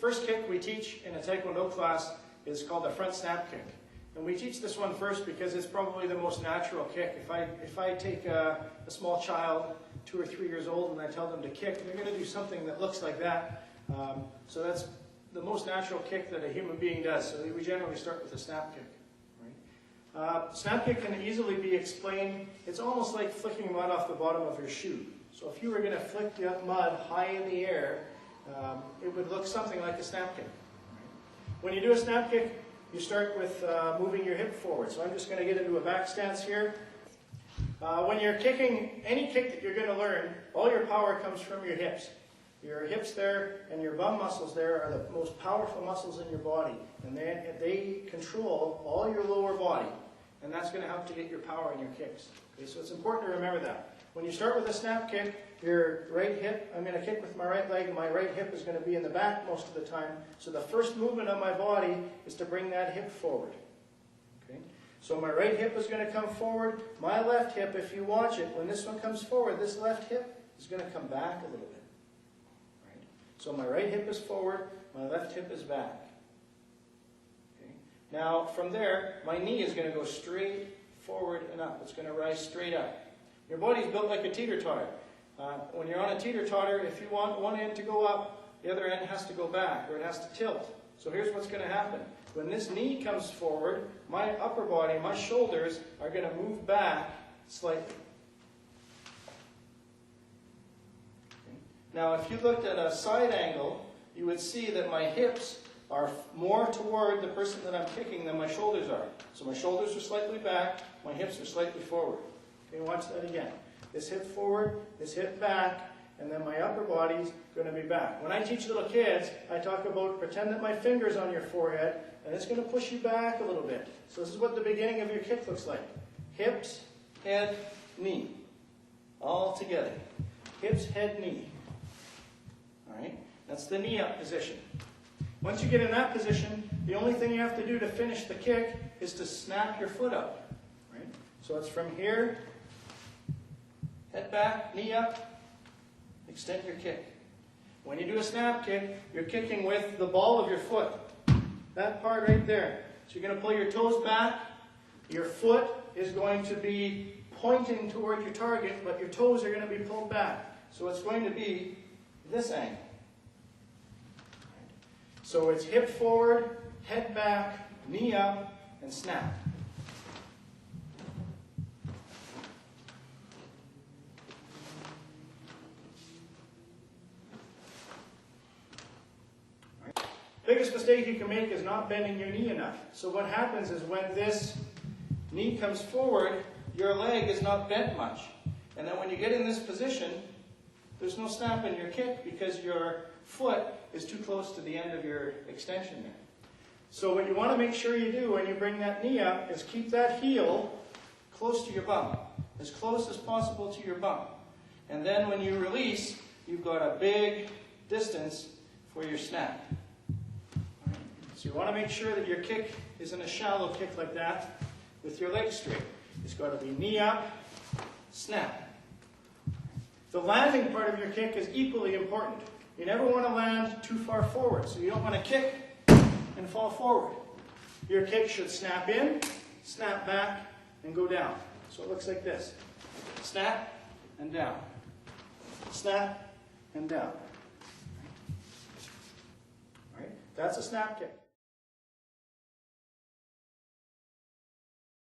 first kick we teach in a Taekwondo class is called the front snap kick. And we teach this one first because it's probably the most natural kick. If I take a small child, 2 or 3 years old, and I tell them to kick, they're going to do something that looks like that. So that's the most natural kick that a human being does. So we generally start with a snap kick. Right? Snap kick can easily be explained. It's almost like flicking mud off the bottom of your shoe. So if you were going to flick the mud high in the air, it would look something like a snap kick. Right? When you do a snap kick, you start with moving your hip forward. So I'm just going to get into a back stance here. When you're kicking, any kick that you're going to learn, all your power comes from your hips. Your hips there and your bum muscles there are the most powerful muscles in your body. And they control all your lower body. And that's going to help to get your power in your kicks. Okay, so it's important to remember that. When you start with a snap kick, your right hip, I'm going to kick with my right leg, and my right hip is going to be in the back most of the time. So the first movement of my body is to bring that hip forward. Okay? So my right hip is going to come forward. My left hip, if you watch it, when this one comes forward, this left hip is going to come back a little bit. Right? So my right hip is forward, my left hip is back. Okay? Now, from there, my knee is going to go straight forward and up. It's going to rise straight up. Your body's built like a teeter-totter. When you're on a teeter-totter, if you want one end to go up, the other end has to go back, or it has to tilt. So here's what's going to happen. When this knee comes forward, my upper body, my shoulders, are going to move back slightly. Okay. Now, if you looked at a side angle, you would see that my hips are more toward the person that I'm kicking than my shoulders are. So my shoulders are slightly back, my hips are slightly forward. Okay, watch that again. This hip forward, this hip back, and then my upper body's going to be back. When I teach little kids, I talk about pretend that my finger's on your forehead, and it's going to push you back a little bit. So this is what the beginning of your kick looks like. Hips, head, knee. All together. Hips, head, knee. All right? That's the knee up position. Once you get in that position, the only thing you have to do to finish the kick is to snap your foot up. Right? So it's from here, head back, knee up, extend your kick. When you do a snap kick, you're kicking with the ball of your foot. That part right there. So you're going to pull your toes back. Your foot is going to be pointing toward your target, but your toes are going to be pulled back. So it's going to be this angle. So it's hip forward, head back, knee up, and snap. Biggest mistake you can make is not bending your knee enough. So what happens is when this knee comes forward, your leg is not bent much. And then when you get in this position, there's no snap in your kick because your foot is too close to the end of your extension there. So what you want to make sure you do when you bring that knee up is keep that heel close to your bum, as close as possible to your bum. And then when you release, you've got a big distance for your snap. So you want to make sure that your kick isn't a shallow kick like that with your legs straight. It's got to be knee up, snap. The landing part of your kick is equally important. You never want to land too far forward, so you don't want to kick and fall forward. Your kick should snap in, snap back, and go down. So it looks like this. Snap and down. Snap and down. All right? That's a snap kick.